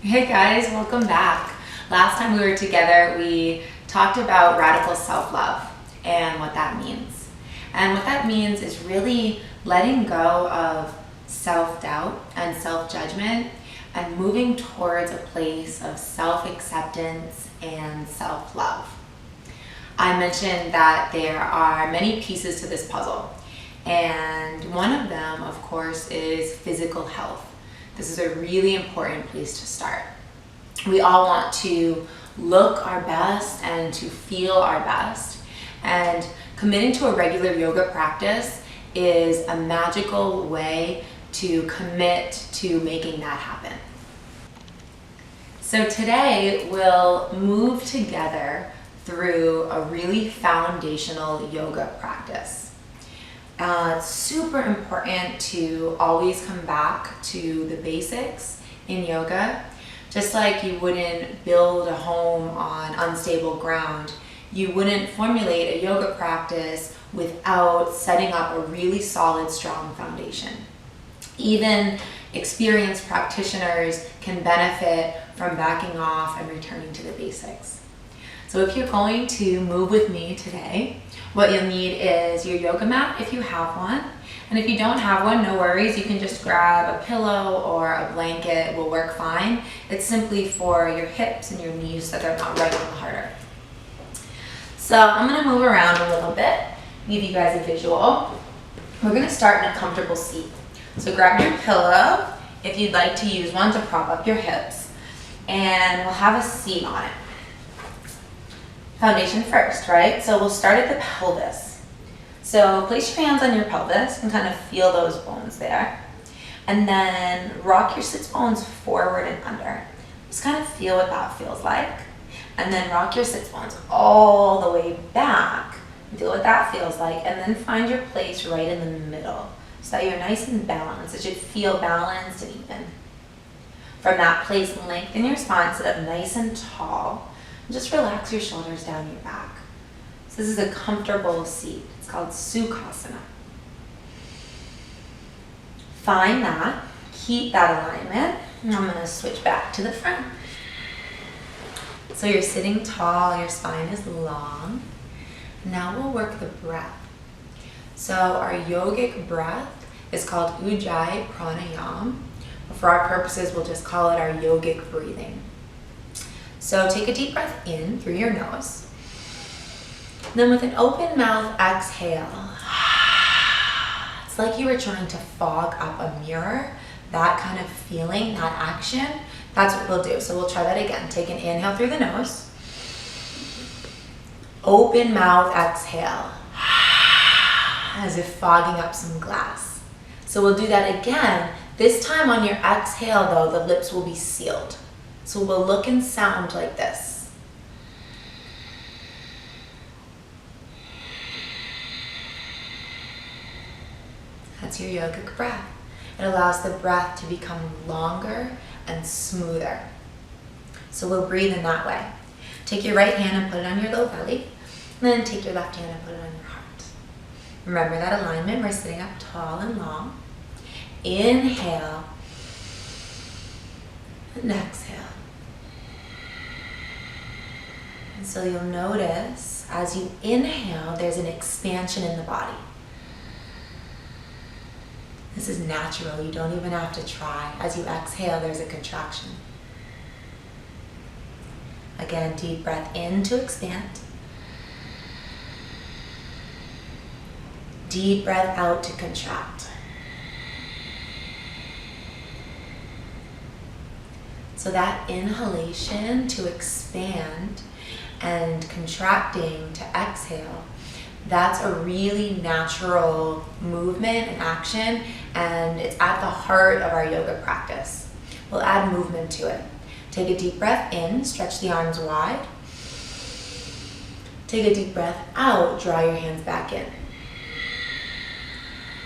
Hey guys, welcome back. Last time we were together, we talked about radical self-love and what that means. And what that means is really letting go of self-doubt and self-judgment and moving towards a place of self-acceptance and self-love. I mentioned that there are many pieces to this puzzle, and one of them, of course, is physical health. This is a really important place to start. We all want to look our best and to feel our best, and committing to a regular yoga practice is a magical way to commit to making that happen. So today we'll move together through a really foundational yoga practice. It's super important to always come back to the basics in yoga. Just like you wouldn't build a home on unstable ground, you wouldn't formulate a yoga practice without setting up a really solid, strong foundation. Even experienced practitioners can benefit from backing off and returning to the basics. So if you're going to move with me today, what you'll need is your yoga mat if you have one. And if you don't have one, no worries. You can just grab a pillow or a blanket, will work fine. It's simply for your hips and your knees so they're not right a little harder. So I'm gonna move around a little bit, give you guys a visual. We're gonna start in a comfortable seat. So grab your pillow if you'd like to use one to prop up your hips, and we'll have a seat on it. Foundation first, right? So we'll start at the pelvis. So place your hands on your pelvis and kind of feel those bones there. And then rock your sits bones forward and under. Just kind of feel what that feels like. And then rock your sits bones all the way back. Feel what that feels like. And then find your place right in the middle so that you're nice and balanced. It should feel balanced and even. From that place, lengthen your spine, sit up nice and tall. Just relax your shoulders down your back. So this is a comfortable seat. It's called Sukhasana. Find that, keep that alignment, and I'm gonna switch back to the front. So you're sitting tall, your spine is long. Now we'll work the breath. So our yogic breath is called Ujjayi Pranayama. For our purposes, we'll just call it our yogic breathing. So take a deep breath in through your nose. Then with an open mouth, exhale. It's like you were trying to fog up a mirror. That kind of feeling, that action, that's what we'll do. So we'll try that again. Take an inhale through the nose. Open mouth, exhale. As if fogging up some glass. So we'll do that again. This time on your exhale though, the lips will be sealed. So we'll look and sound like this. That's your yogic breath. It allows the breath to become longer and smoother. So we'll breathe in that way. Take your right hand and put it on your low belly. And then take your left hand and put it on your heart. Remember that alignment. We're sitting up tall and long. Inhale. And exhale. And so you'll notice as you inhale, there's an expansion in the body. This is natural, you don't even have to try. As you exhale, there's a contraction. Again, deep breath in to expand. Deep breath out to contract. So that inhalation to expand and contracting to exhale, that's a really natural movement and action, and it's at the heart of our yoga practice. We'll add movement to it. Take a deep breath in, stretch the arms wide. Take a deep breath out, draw your hands back in.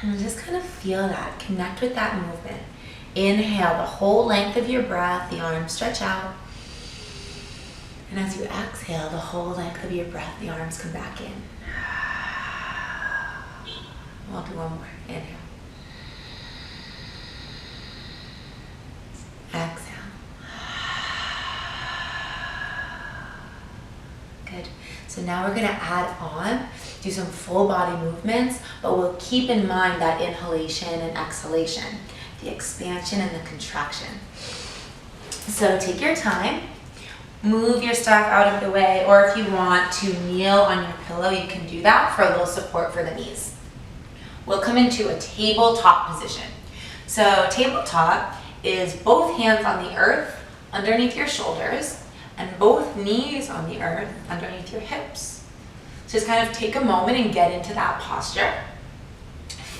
And just kind of feel that, connect with that movement. Inhale the whole length of your breath, the arms stretch out. And as you exhale the whole length of your breath, the arms come back in. We'll do one more. Inhale. Exhale. So now we're gonna add on, do some full body movements, but we'll keep in mind that inhalation and exhalation, the expansion and the contraction. So take your time, move your stuff out of the way, or if you want to kneel on your pillow, you can do that for a little support for the knees. We'll come into a tabletop position. So tabletop is both hands on the earth underneath your shoulders and both knees on the earth underneath your hips. So just kind of take a moment and get into that posture.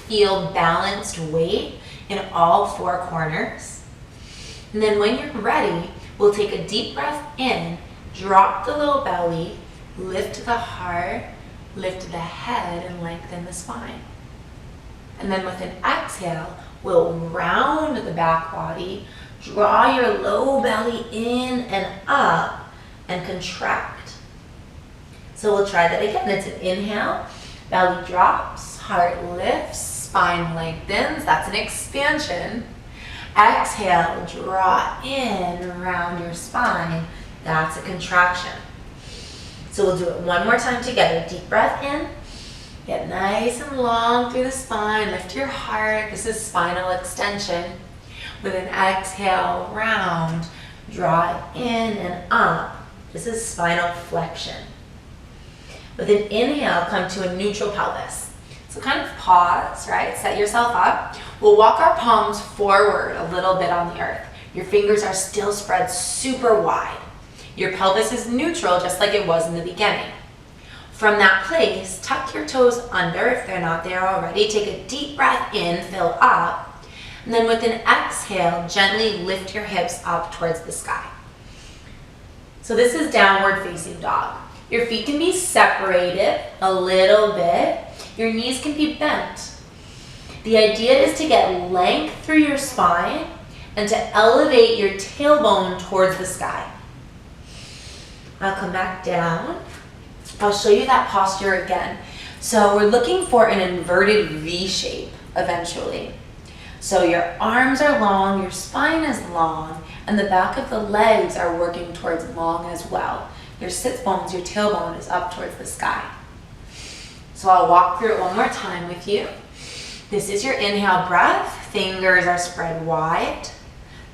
Feel balanced weight in all four corners. And then when you're ready, we'll take a deep breath in, drop the little belly, lift the heart, lift the head, and lengthen the spine. And then with an exhale, we'll round the back body, draw your low belly in and up, and contract. So we'll try that again. It's an inhale, belly drops, heart lifts, spine lengthens. That's an expansion. Exhale, draw in, round your spine. That's a contraction. So we'll do it one more time together. Deep breath in. Get nice and long through the spine. Lift your heart. This is spinal extension. With an exhale, round. Draw it in and up. This is spinal flexion. With an inhale, come to a neutral pelvis. So kind of pause, right? Set yourself up. We'll walk our palms forward a little bit on the earth. Your fingers are still spread super wide. Your pelvis is neutral, just like it was in the beginning. From that place, tuck your toes under if they're not there already. Take a deep breath in, fill up. And then with an exhale, gently lift your hips up towards the sky. So this is downward facing dog. Your feet can be separated a little bit. Your knees can be bent. The idea is to get length through your spine and to elevate your tailbone towards the sky. I'll come back down. I'll show you that posture again. So we're looking for an inverted V shape eventually. So your arms are long, your spine is long, and the back of the legs are working towards long as well. Your sits bones, your tailbone is up towards the sky. So I'll walk through it one more time with you. This is your inhale breath. Fingers are spread wide.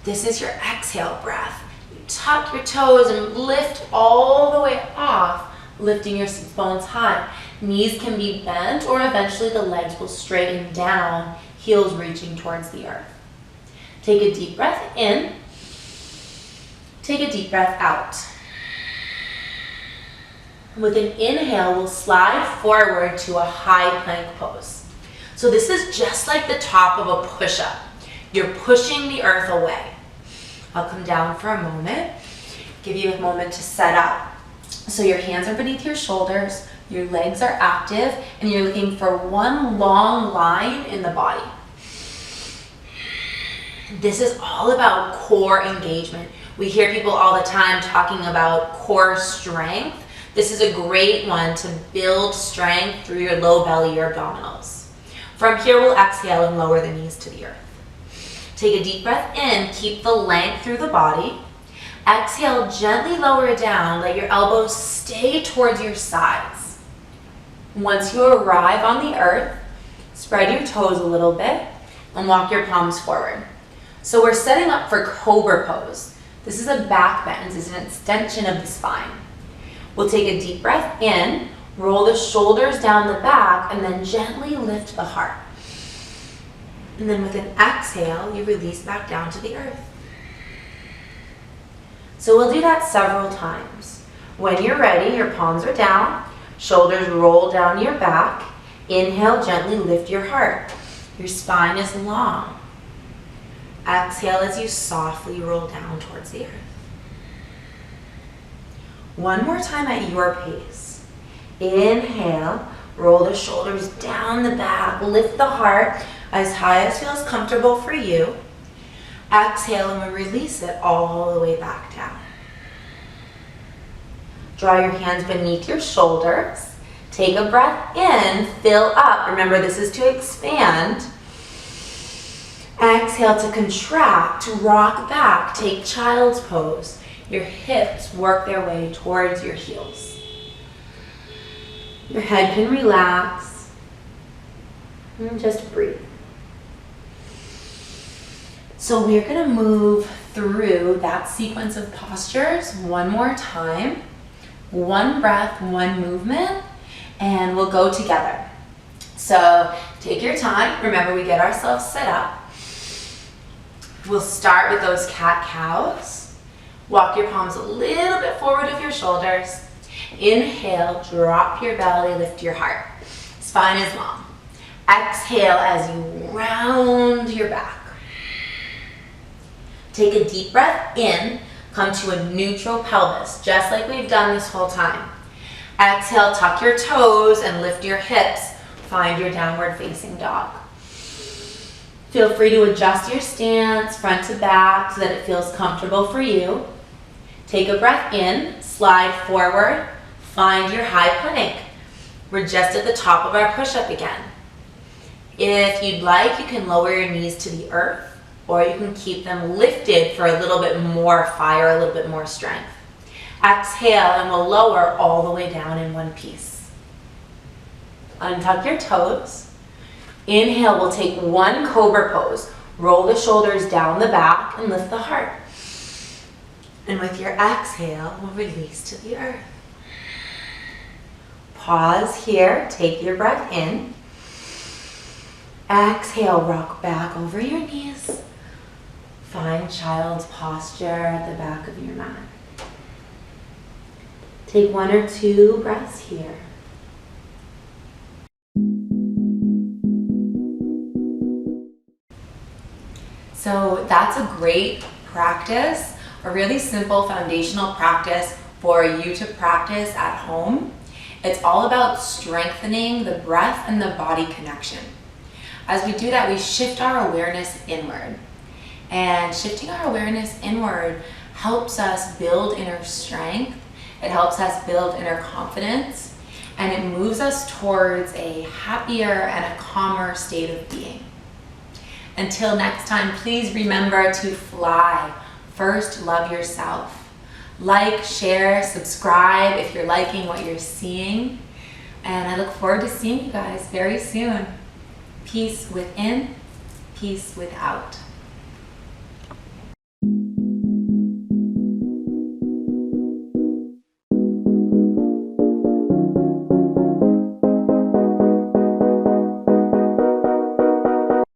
This is your exhale breath. You tuck your toes and lift all the way off, lifting your sits bones high. Knees can be bent, or eventually the legs will straighten down, heels reaching towards the earth. Take a deep breath in. Take a deep breath out. With an inhale, we'll slide forward to a high plank pose. So this is just like the top of a push-up. You're pushing the earth away. I'll come down for a moment, give you a moment to set up. So your hands are beneath your shoulders, your legs are active, and you're looking for one long line in the body. This is all about core engagement. We hear people all the time talking about core strength. This is a great one to build strength through your low belly, your abdominals. From here, we'll exhale and lower the knees to the earth. Take a deep breath in, keep the length through the body. Exhale, gently lower it down, let your elbows stay towards your sides. Once you arrive on the earth, spread your toes a little bit and walk your palms forward. So we're setting up for cobra pose. This is a back bend, this is an extension of the spine. We'll take a deep breath in, roll the shoulders down the back, and then gently lift the heart. And then with an exhale, you release back down to the earth. So we'll do that several times. When you're ready, your palms are down, shoulders roll down your back. Inhale, gently lift your heart. Your spine is long. Exhale as you softly roll down towards the earth. One more time at your pace. Inhale, roll the shoulders down the back, lift the heart as high as feels comfortable for you. Exhale and we release it all the way back down. Draw your hands beneath your shoulders. Take a breath in, fill up. Remember, this is to expand. Exhale to contract, to rock back. Take child's pose. Your hips work their way towards your heels. Your head can relax. And just breathe. So we're going to move through that sequence of postures one more time. One breath, one movement, and we'll go together. So take your time. Remember, we get ourselves set up. We'll start with those cat-cows. Walk your palms a little bit forward of your shoulders. Inhale, drop your belly, lift your heart. Spine is long. Exhale as you round your back. Take a deep breath in, come to a neutral pelvis, just like we've done this whole time. Exhale, tuck your toes and lift your hips. Find your downward facing dog. Feel free to adjust your stance front to back so that it feels comfortable for you. Take a breath in, slide forward, find your high plank. We're just at the top of our push-up again. If you'd like, you can lower your knees to the earth, or you can keep them lifted for a little bit more fire, a little bit more strength. Exhale, and we'll lower all the way down in one piece. Untuck your toes. Inhale, we'll take one cobra pose. Roll the shoulders down the back and lift the heart. And with your exhale, we'll release to the earth. Pause here, take your breath in. Exhale, rock back over your knees. Find child's posture at the back of your mat. Take 1 or 2 breaths here. So that's a great practice, a really simple foundational practice for you to practice at home. It's all about strengthening the breath and the body connection. As we do that, we shift our awareness inward. And shifting our awareness inward helps us build inner strength. It helps us build inner confidence. And it moves us towards a happier and a calmer state of being. Until next time, please remember to fly. First, love yourself. Like, share, subscribe if you're liking what you're seeing. And I look forward to seeing you guys very soon. Peace within, peace without.